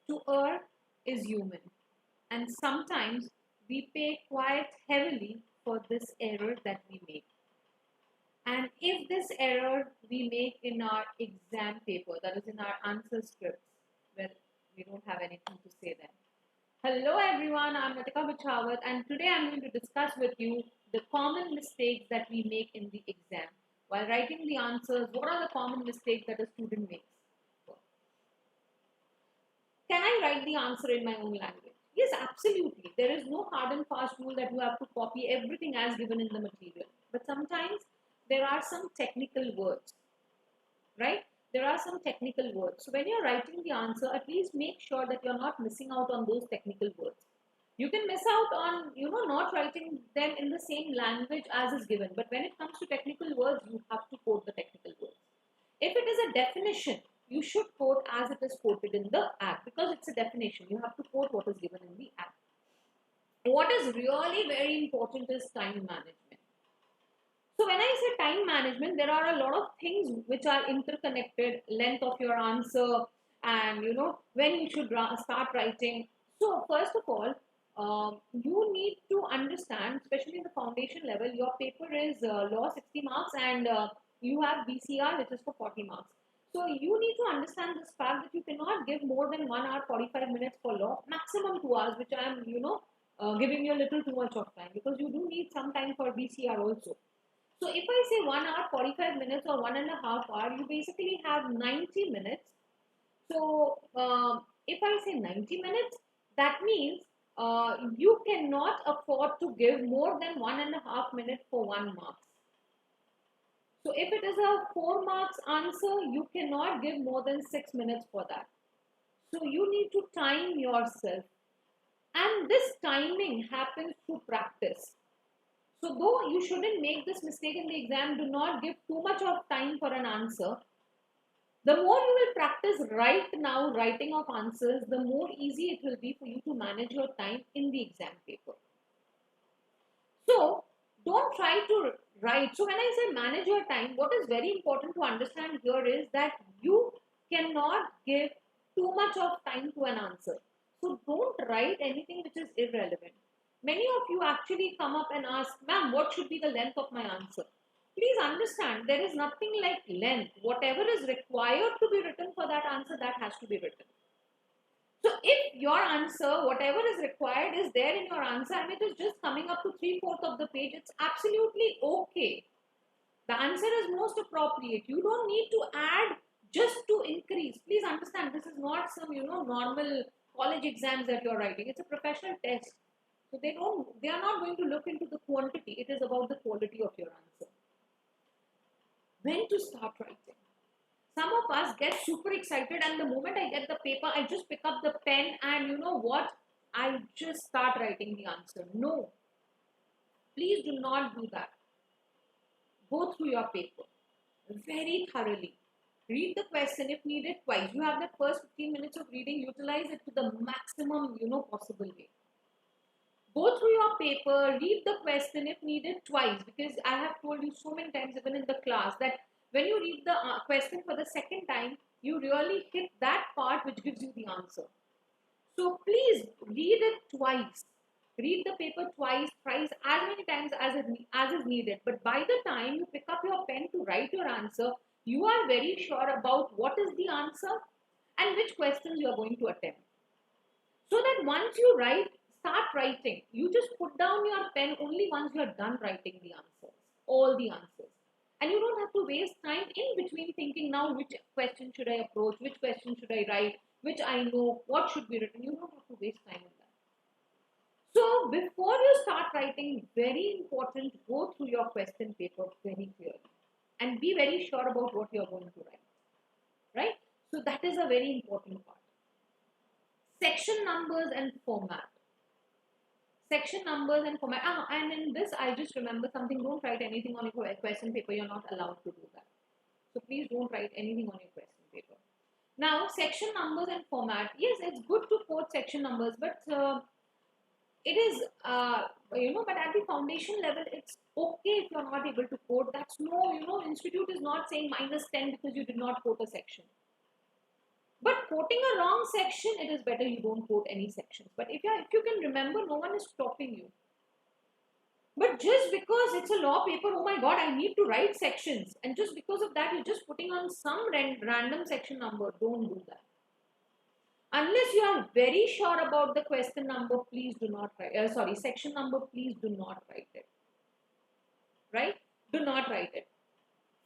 To err is human, and sometimes we pay quite heavily for this error that we make. And if this error we make in our exam paper, that is in our answer scripts, well, we don't have anything to say then. Hello everyone, I'm Natika Bichawat, and today I'm going to discuss with you the common mistakes that we make in the exam. While writing the answers, what are the common mistakes that a student makes? Can I write the answer in my own language? Yes, absolutely. There is no hard and fast rule that you have to copy everything as given in the material. But sometimes there are some technical words, right? There are some technical words. So when you're writing the answer, at least make sure that you're not missing out on those technical words. You can miss out on, not writing them in the same language as is given. But when it comes to technical words, you have to quote the technical words. If it is a definition, you should quote as it is quoted in the act because it's a definition. You have to quote what is given in the act. What is really very important is time management. So when I say time management, there are a lot of things which are interconnected, length of your answer and when you should start writing. So first of all, you need to understand, especially in the foundation level, your paper is law 60 marks and you have BCR which is for 40 marks. So you need to understand this fact that you cannot give more than 1 hour 45 minutes for law, maximum 2 hours, which I am giving you a little too much of time because you do need some time for BCR also. So if I say 1 hour 45 minutes or 1.5 hour, you basically have 90 minutes. So if I say 90 minutes, that means you cannot afford to give more than 1.5 minutes for 1 mark. So if it is a 4 marks answer, you cannot give more than 6 minutes for that. So you need to time yourself. And this timing happens through practice. So though you shouldn't make this mistake in the exam, do not give too much of time for an answer. The more you will practice right now writing of answers, the more easy it will be for you to manage your time in the exam paper. So don't try to write. So when I say manage your time, what is very important to understand here is that you cannot give too much of time to an answer. So don't write anything which is irrelevant. Many of you actually come up and ask, ma'am, what should be the length of my answer? Please understand, there is nothing like length. Whatever is required to be written for that answer, that has to be written. So if your answer, whatever is required is there in your answer and it is just coming up to 3/4 of the page, it's absolutely okay. The answer is most appropriate. You don't need to add just to increase. Please understand, this is not some, normal college exams that you're writing. It's a professional test. So they are not going to look into the quantity. It is about the quality of your answer. When to start writing? Some of us get super excited and the moment I get the paper, I just pick up the pen and you know what? I just start writing the answer. No. Please do not do that. Go through your paper very thoroughly. Read the question if needed twice. You have the first 15 minutes of reading, utilize it to the maximum, possible way. Go through your paper, read the question if needed twice because I have told you so many times even in the class that when you read the question for the second time, you really hit that part which gives you the answer. So please read it twice. Read the paper twice, thrice, as many times as is needed. But by the time you pick up your pen to write your answer, you are very sure about what is the answer and which questions you are going to attempt. So that once you start writing, you just put down your pen only once you are done writing the answers, all the answers. And you don't have to waste time in between thinking now which question should I approach, which question should I write, which I know, what should be written. You don't have to waste time on that. So before you start writing, very important, go through your question paper very clearly and be very sure about what you're going to write. Right? So that is a very important part. Section numbers and format. Section numbers and format. And in this, I just remember something. Don't write anything on your question paper. You're not allowed to do that. So please don't write anything on your question paper. Now, section numbers and format. Yes, it's good to quote section numbers, but it is, but at the foundation level, it's okay if you're not able to quote. That's no, institute is not saying -10 because you did not quote a section. But quoting a wrong section, it is better you don't quote any sections. But if you can remember, no one is stopping you. But just because it's a law paper, oh my god, I need to write sections, and just because of that, you're just putting on some random section number. Don't do that. Unless you are very sure about the question number, please do not write. Section number, please do not write it. Right? Do not write it.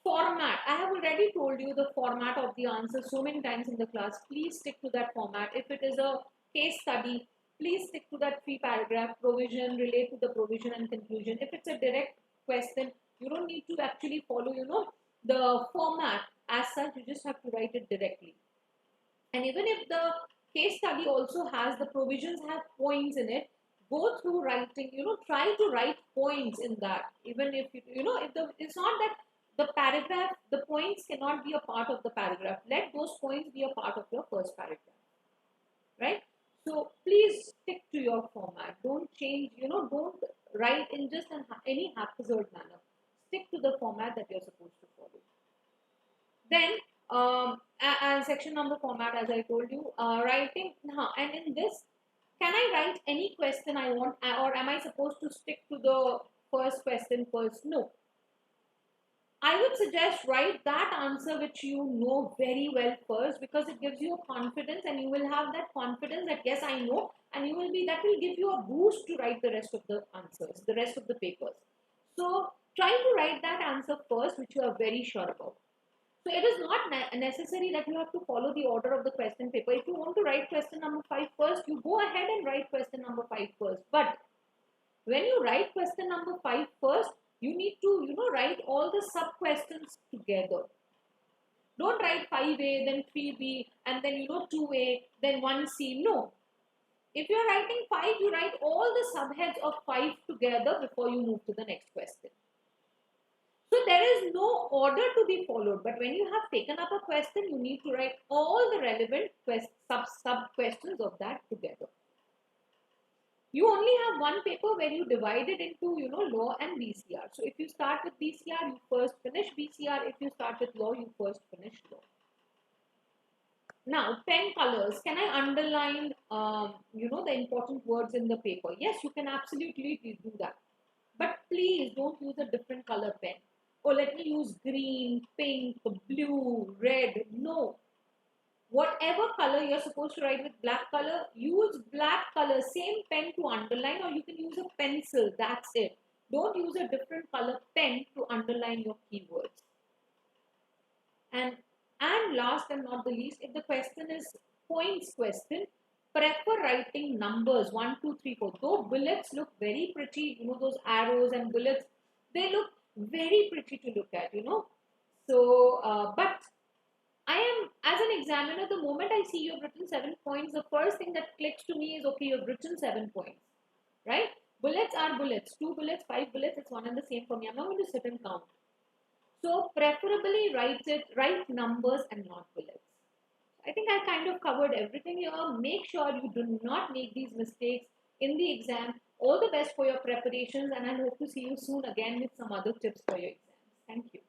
Format. I have already told you the format of the answer so many times in the class. Please stick to that format. If it is a case study, please stick to that 3-paragraph provision, relate to the provision and conclusion. If it's a direct question, you don't need to actually follow, the format as such. You just have to write it directly. And even if the case study also has the provisions have points in it, go through writing, try to write points in that. Even if, it's not that the paragraph, the points cannot be a part of the paragraph. Let those points be a part of your first paragraph. Right? So please stick to your format. Don't change, don't write in just any haphazard manner. Stick to the format that you're supposed to follow. Then, section number format, as I told you, writing, and in this, can I write any question I want, or am I supposed to stick to the first question first? No. I would suggest write that answer which you know very well first, because it gives you a confidence, and you will have that confidence that yes, I know, and that will give you a boost to write the rest of the answers, the rest of the papers. So try to write that answer first, which you are very sure about. So it is not necessary that you have to follow the order of the question paper. If you want to write question number 5 first, you go ahead and write question number 5 first. But when you write question number 5 first, you need to, write all the sub questions together. Don't write 5A, then 3B, and then, 2A, then 1C. No. If you're writing 5, you write all the subheads of 5 together before you move to the next question. So there is no order to be followed, but when you have taken up a question, you need to write all the relevant sub questions of that together. You only have one paper where you divide it into, law and BCR. So if you start with BCR, you first finish BCR. If you start with law, you first finish law. Now, pen colors. Can I underline, the important words in the paper? Yes, you can absolutely do that. But please don't use a different color pen. Oh, let me use green, pink, blue, red. No. Whatever color you're supposed to write with black color, use black color, same pen to underline, or you can use a pencil. That's it. Don't use a different color pen to underline your keywords. And last and not the least, if the question is points question, prefer writing numbers 1, 2, 3, 4. Though bullets look very pretty, those arrows and bullets, they look very pretty to look at, So, but I am, as an examiner, the moment I see you've written 7 points, the first thing that clicks to me is, okay, you've written 7 points, right? Bullets are bullets. 2 bullets, 5 bullets, it's one and the same for me. I'm not going to sit and count. So, preferably write numbers and not bullets. I think I kind of covered everything here. Make sure you do not make these mistakes in the exam. All the best for your preparations, and I hope to see you soon again with some other tips for your exams. Thank you.